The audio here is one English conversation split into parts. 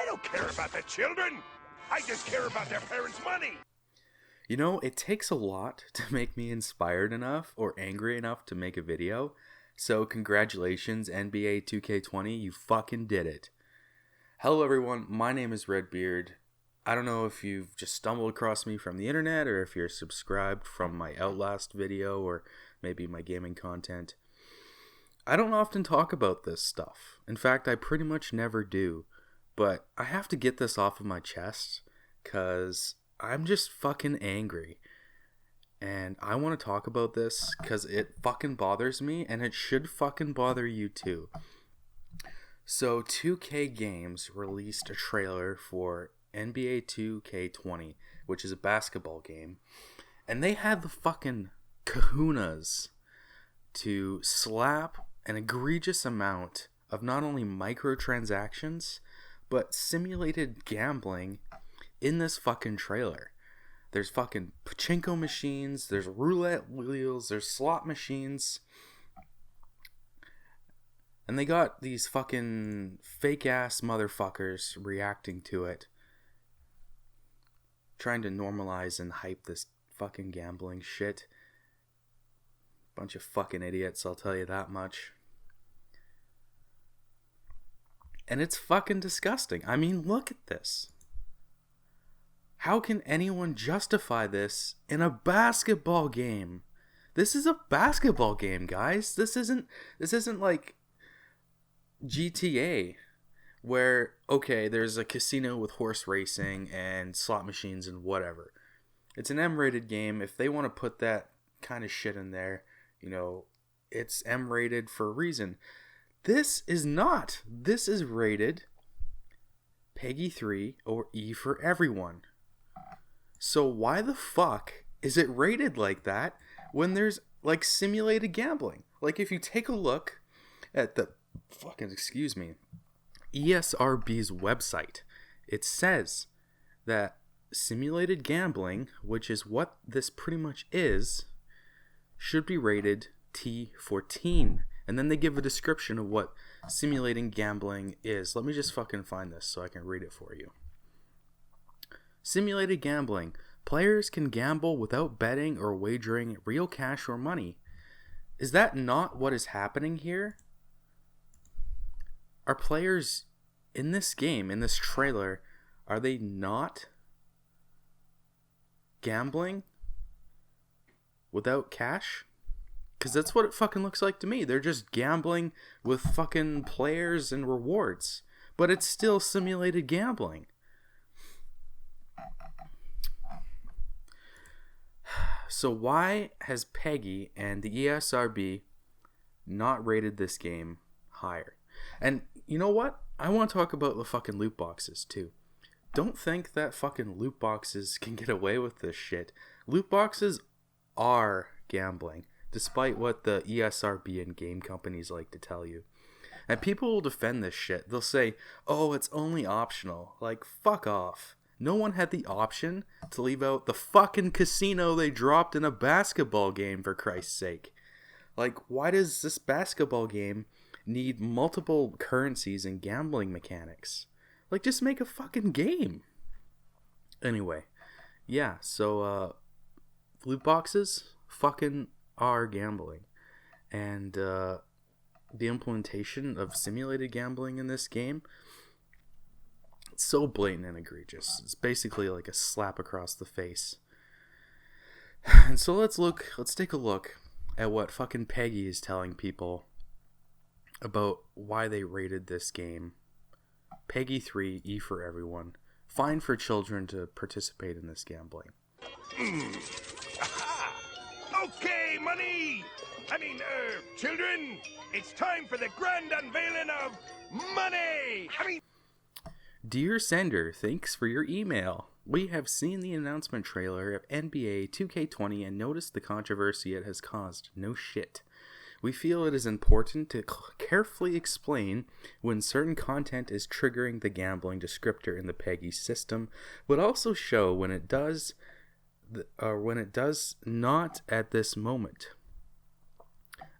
I don't care about the children. I just care about their parents' money. You know, it takes a lot to make me inspired enough or angry enough to make a video. So congratulations, NBA 2K20, you fucking did it. Hello everyone, my name is RedBeard. I don't know if you've just stumbled across me from the internet or if you're subscribed from my Outlast video or maybe my gaming content. I don't often talk about this stuff. In fact, I pretty much never do. But I have to get this off of my chest because I'm just fucking angry. And I want to talk about this because it fucking bothers me and it should fucking bother you too. So 2K Games released a trailer for NBA 2K20, which is a basketball game. And they had the fucking kahunas to slap an egregious amount of not only microtransactions, but simulated gambling in this fucking trailer. There's fucking pachinko machines, there's roulette wheels, there's slot machines. And they got these fucking fake ass motherfuckers reacting to it. Trying to normalize and hype this fucking gambling shit. Bunch of fucking idiots, I'll tell you that much. And it's fucking disgusting. I mean, look at this. How can anyone justify this in a basketball game? This is a basketball game, guys. This isn't like GTA where, okay, there's a casino with horse racing and slot machines and whatever. It's an M-rated game. If they want to put that kind of shit in there, you know, it's M-rated for a reason. This is not. This is rated PEGI 3 or E for everyone. So why the fuck is it rated like that when there's like simulated gambling? Like if you take a look at the ESRB's website, it says that simulated gambling, which is what this pretty much is, should be rated T14. And then they give a description of what simulating gambling is. Let me just fucking find this so I can read it for you. Simulated gambling. Players can gamble without betting or wagering real cash or money. Is that not what is happening here? Are players in this game, in this trailer, are they not gambling without cash? Because that's what it fucking looks like to me. They're just gambling with fucking players and rewards. But it's still simulated gambling. So why has PEGI and the ESRB not rated this game higher? And you know what? I want to talk about the fucking loot boxes too. Don't think that fucking loot boxes can get away with this shit. Loot boxes are gambling, despite what the ESRB and game companies like to tell you. And people will defend this shit. They'll say, oh, it's only optional. Like, fuck off. No one had the option to leave out the fucking casino they dropped in a basketball game, for Christ's sake. Like, why does this basketball game need multiple currencies and gambling mechanics? Like, just make a fucking game. Anyway, yeah, so, loot boxes fucking are gambling. And, the implementation of simulated gambling in this game, it's so blatant and egregious. It's basically like a slap across the face. And so let's take a look at what fucking PEGI is telling people about why they rated this game PEGI 3, E for everyone. Fine for children to participate in this gambling. Okay, money! Children, it's time for the grand unveiling of money! Dear sender, thanks for your email. We have seen the announcement trailer of NBA 2K20 and noticed the controversy it has caused. No shit. We feel it is important to carefully explain when certain content is triggering the gambling descriptor in the PEGI system, but also show when it does not at this moment.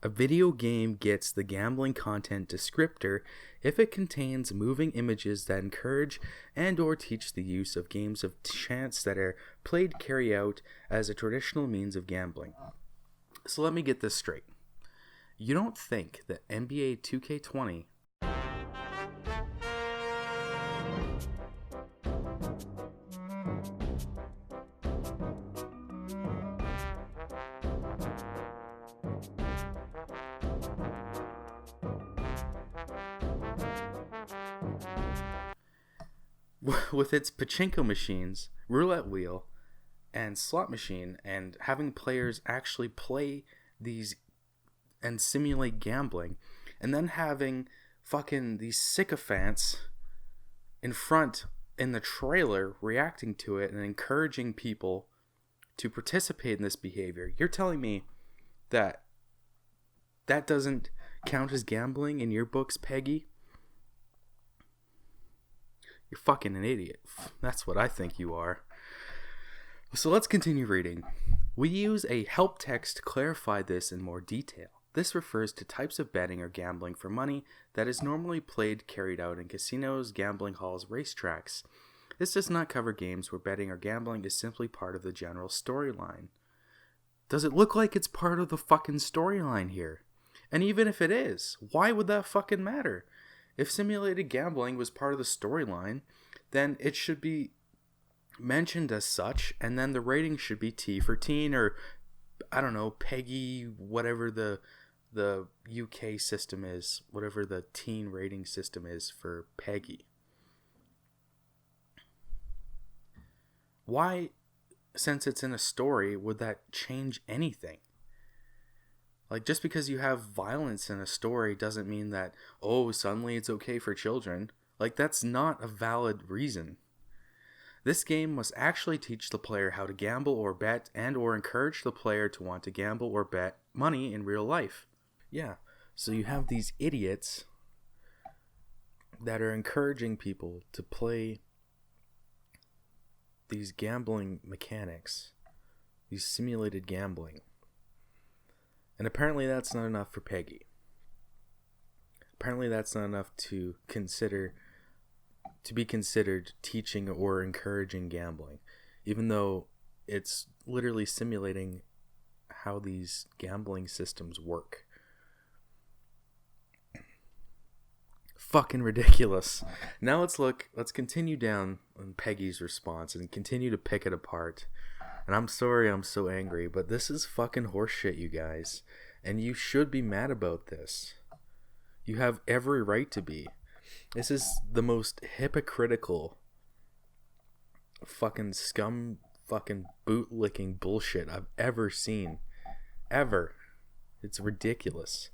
A video game gets the gambling content descriptor if it contains moving images that encourage and or teach the use of games of chance that are played carry out as a traditional means of gambling. So let me get this straight. You don't think that NBA 2K20 with its pachinko machines, roulette wheel, and slot machine, and having players actually play these and simulate gambling, and then having fucking these sycophants in front in the trailer reacting to it and encouraging people to participate in this behavior. You're telling me that that doesn't count as gambling in your books, PEGI? You're fucking an idiot. That's what I think you are. So let's continue reading. We use a help text to clarify this in more detail. This refers to types of betting or gambling for money that is normally carried out in casinos, gambling halls, racetracks. This does not cover games where betting or gambling is simply part of the general storyline. Does it look like it's part of the fucking storyline here? And even if it is, why would that fucking matter? If simulated gambling was part of the storyline, then it should be mentioned as such, and then the rating should be T for teen, or I don't know, PEGI, whatever the UK system is, whatever the teen rating system is for PEGI. Why, since it's in a story, would that change anything? Like, just because you have violence in a story doesn't mean that, oh, suddenly it's okay for children. Like, that's not a valid reason. This game must actually teach the player how to gamble or bet and or encourage the player to want to gamble or bet money in real life. Yeah, so you have these idiots that are encouraging people to play these gambling mechanics, these simulated gambling. And apparently that's not enough for PEGI. Apparently that's not enough to be considered teaching or encouraging gambling, even though it's literally simulating how these gambling systems work. Fucking ridiculous. Now let's continue down on PEGI's response and continue to pick it apart. And I'm sorry I'm so angry, but this is fucking horseshit, you guys. And you should be mad about this. You have every right to be. This is the most hypocritical fucking scum fucking boot-licking bullshit I've ever seen. Ever. It's ridiculous.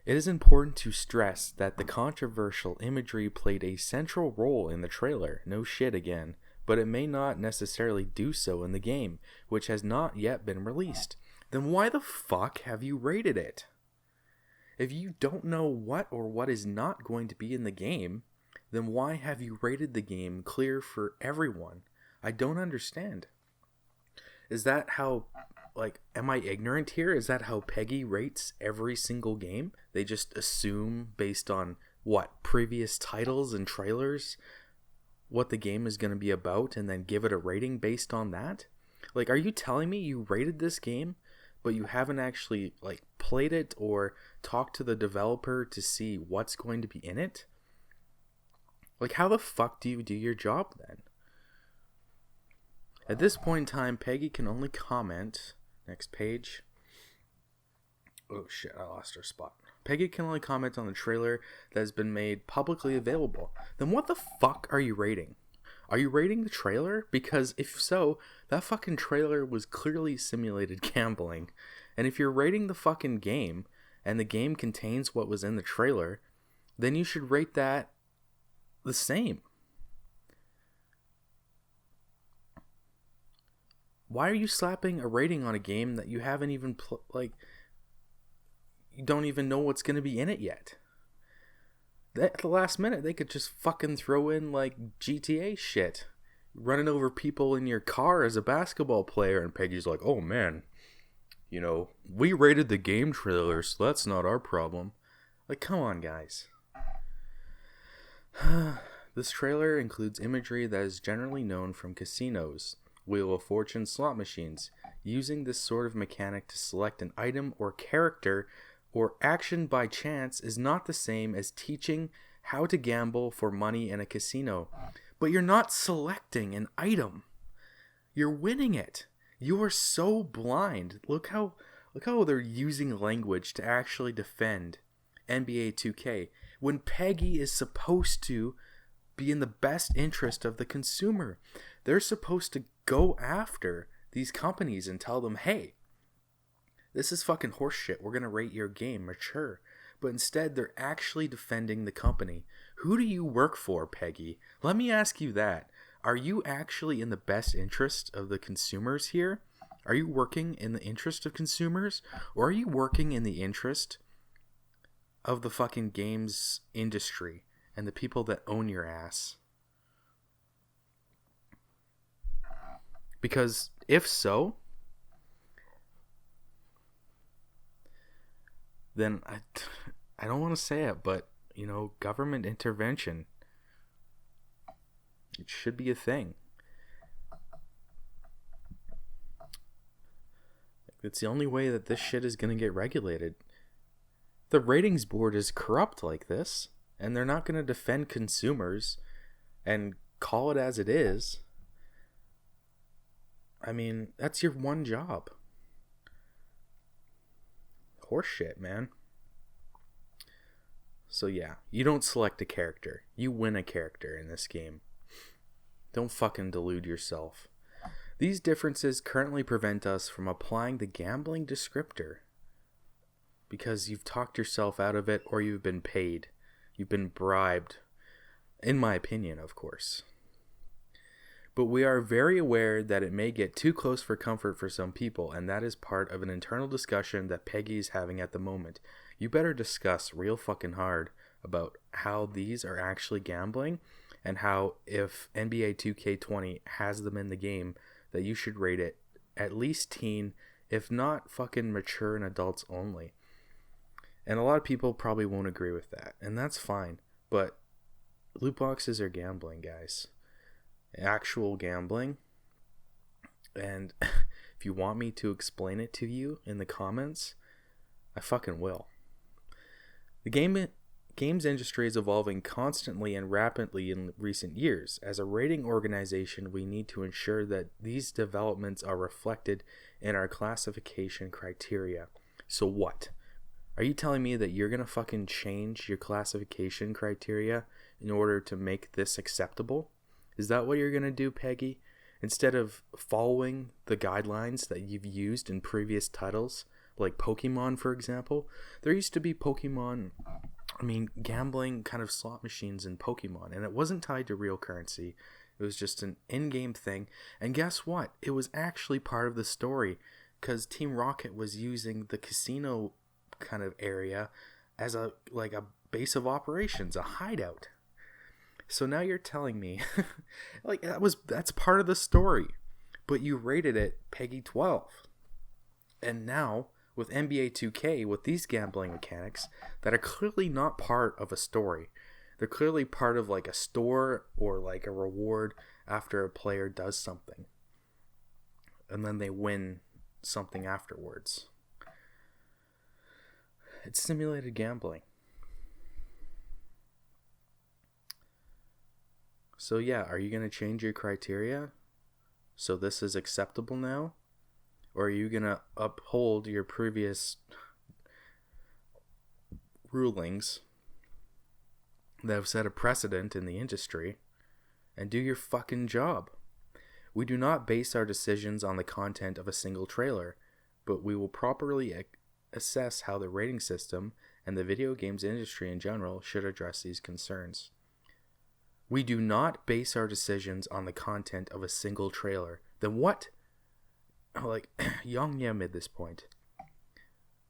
It is important to stress that the controversial imagery played a central role in the trailer. No shit again. But it may not necessarily do so in the game, which has not yet been released. Then why the fuck have you rated it? If you don't know what or what is not going to be in the game, then why have you rated the game clear for everyone? I don't understand. Is that how, am I ignorant here? Is that how PEGI rates every single game? They just assume based on, previous titles and trailers, what the game is going to be about, and then give it a rating based on that? Are you telling me you rated this game, but you haven't actually, played it or talked to the developer to see what's going to be in it? How the fuck do you do your job then? At this point in time, PEGI can only comment. Next page. Oh shit, I lost our spot. PEGI can only comment on the trailer that has been made publicly available. Then what the fuck are you rating? Are you rating the trailer? Because if so, that fucking trailer was clearly simulated gambling. And if you're rating the fucking game, and the game contains what was in the trailer, then you should rate that the same. Why are you slapping a rating on a game that you haven't even you don't even know what's going to be in it yet? At the last minute, they could just fucking throw in GTA shit, running over people in your car as a basketball player, and PEGI's like, oh man, we rated the game trailer, so that's not our problem. Come on, guys. This trailer includes imagery that is generally known from casinos, Wheel of Fortune slot machines. Using this sort of mechanic to select an item or character or action by chance is not the same as teaching how to gamble for money in a casino. But you're not selecting an item. You're winning it. You are so blind. Look how they're using language to actually defend NBA 2K when PEGI is supposed to be in the best interest of the consumer. They're supposed to go after these companies and tell them, hey, this is fucking horseshit. We're going to rate your game mature. But instead, they're actually defending the company. Who do you work for, PEGI? Let me ask you that. Are you actually in the best interest of the consumers here? Are you working in the interest of consumers? Or are you working in the interest of the fucking games industry and the people that own your ass? Because if so, then I don't want to say it, but, you know, government intervention, it should be a thing. It's the only way that this shit is going to get regulated. The ratings board is corrupt like this, and they're not going to defend consumers and call it as it is. I mean, that's your one job. Horseshit, man. So yeah, you don't select a character. You win a character in this game. Don't fucking delude yourself. These differences currently prevent us from applying the gambling descriptor because you've talked yourself out of it or you've been paid. You've been bribed. In my opinion, of course. But we are very aware that it may get too close for comfort for some people, and that is part of an internal discussion that PEGI is having at the moment. You better discuss real fucking hard about how these are actually gambling, and how if NBA 2K20 has them in the game, that you should rate it at least teen, if not fucking mature and adults only. And a lot of people probably won't agree with that, and that's fine, but loot boxes are gambling, guys. Actual gambling. And if you want me to explain it to you in the comments, I fucking will. The games industry is evolving constantly and rapidly in recent years. As a rating organization, we need to ensure that these developments are reflected in our classification criteria. So what? Are you telling me that you're gonna fucking change your classification criteria in order to make this acceptable? Is that what you're going to do, PEGI? Instead of following the guidelines that you've used in previous titles, like Pokemon, for example. There used to be gambling kind of slot machines in Pokemon, and it wasn't tied to real currency. It was just an in-game thing. And guess what? It was actually part of the story, because Team Rocket was using the casino kind of area as a base of operations, a hideout. So now you're telling me, that's part of the story, but you rated it PEGI 12. And now, with NBA 2K, with these gambling mechanics that are clearly not part of a story, they're clearly part of like a store or like a reward after a player does something. And then they win something afterwards. It's simulated gambling. So yeah, are you going to change your criteria so this is acceptable now? Or are you going to uphold your previous rulings that have set a precedent in the industry and do your fucking job? We do not base our decisions on the content of a single trailer, but we will properly assess how the rating system and the video games industry in general should address these concerns. We do not base our decisions on the content of a single trailer. Then what? Young Yem at this point.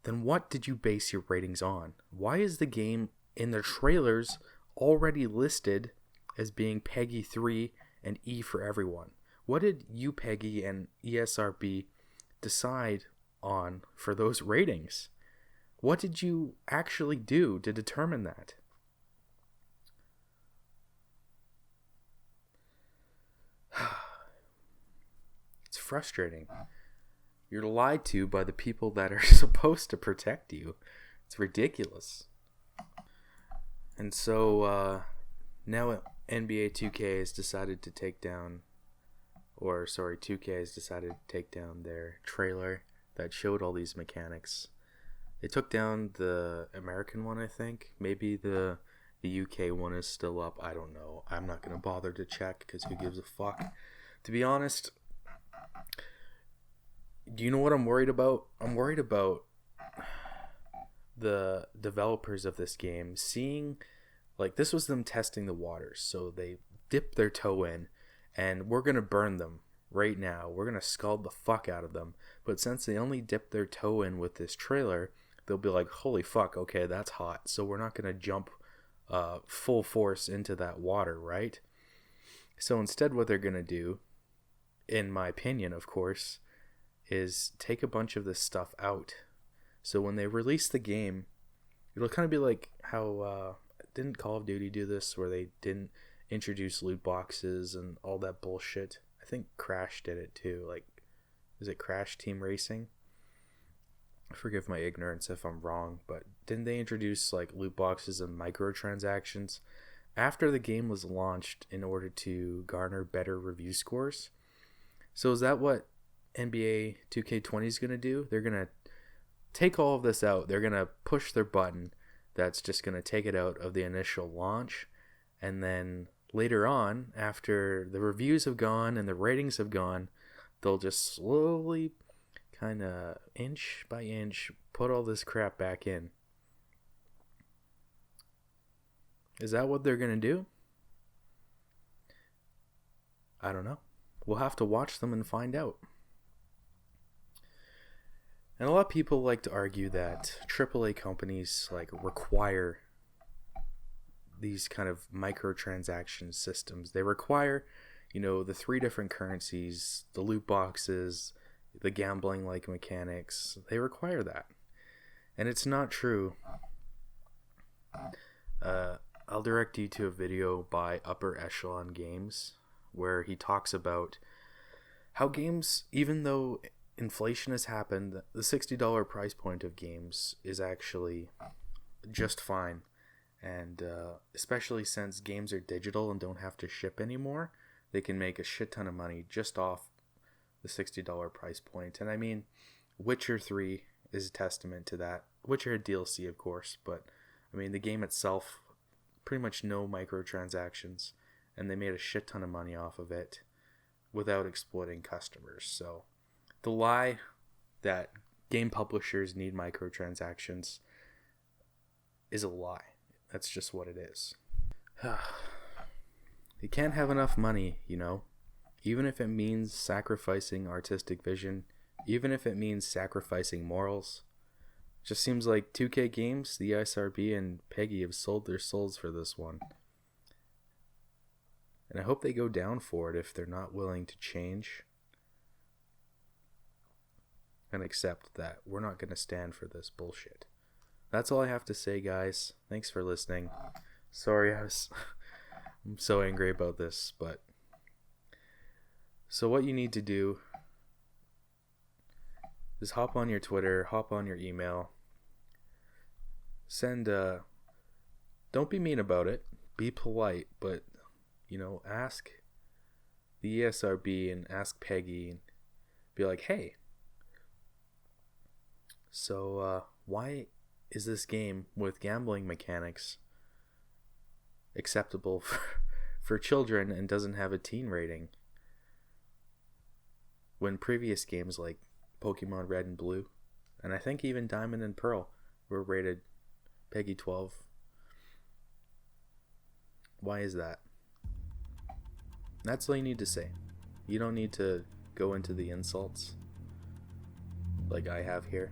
Then what did you base your ratings on? Why is the game in the trailers already listed as being PEGI 3 and E for everyone? What did you, PEGI, and ESRB decide on for those ratings? What did you actually do to determine that? frustrating. You're lied to by the people that are supposed to protect you. It's ridiculous. And so now NBA 2K has decided to take down, 2K has decided to take down their trailer that showed all these mechanics. They took down the American one, I think. Maybe the UK one is still up. I don't know. I'm not going to bother to check because who gives a fuck? To be honest, do you know what I'm worried about? I'm worried about the developers of this game seeing, like, this was them testing the waters. So they dipped their toe in, and we're going to burn them right now. We're going to scald the fuck out of them. But since they only dipped their toe in with this trailer, they'll be like, holy fuck, okay, that's hot. So we're not going to jump full force into that water, right? So instead what they're going to do, in my opinion, of course, is take a bunch of this stuff out. So when they release the game, it'll kind of be like how didn't Call of Duty do this, where they didn't introduce loot boxes and all that bullshit? I think Crash did it too. Like, is it Crash Team Racing? Forgive my ignorance if I'm wrong, but didn't they introduce like loot boxes and microtransactions after the game was launched in order to garner better review scores? So is that what NBA 2K20 is going to do? They're going to take all of this out. They're going to push their button that's just going to take it out of the initial launch, and then later on, after the reviews have gone and the ratings have gone, they'll just slowly, kind of inch by inch, put all this crap back in. Is that what they're going to do? I don't know. We'll have to watch them and find out. And a lot of people like to argue that AAA companies like require these kind of microtransaction systems. They require, the 3 different currencies, the loot boxes, the gambling like mechanics. They require that. And it's not true. I'll direct you to a video by Upper Echelon Games where he talks about how games, even though inflation has happened, the $60 price point of games is actually just fine. And especially since games are digital and don't have to ship anymore, they can make a shit ton of money just off the $60 price point. And I mean, Witcher 3 is a testament to that. Witcher had DLC, of course, but I mean, the game itself, pretty much no microtransactions, and they made a shit ton of money off of it without exploiting customers. So the lie that game publishers need microtransactions is a lie. That's just what it is. You can't have enough money, even if it means sacrificing artistic vision, even if it means sacrificing morals. It just seems like 2K Games, the ESRB, and PEGI have sold their souls for this one. And I hope they go down for it if they're not willing to change and accept that we're not going to stand for this bullshit. That's all I have to say, guys. Thanks for listening. Sorry, I'm so angry about this, but so what you need to do is hop on your Twitter, hop on your email, send don't be mean about it, be polite, but ask the ESRB and ask PEGI and be like, hey, so why is this game with gambling mechanics acceptable for children and doesn't have a teen rating, when previous games like Pokemon Red and Blue, and I think even Diamond and Pearl, were rated PEGI 12? Why is that? That's all you need to say. You don't need to go into the insults like I have here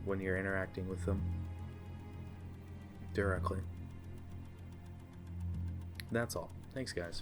when you're interacting with them directly. That's all. Thanks, guys.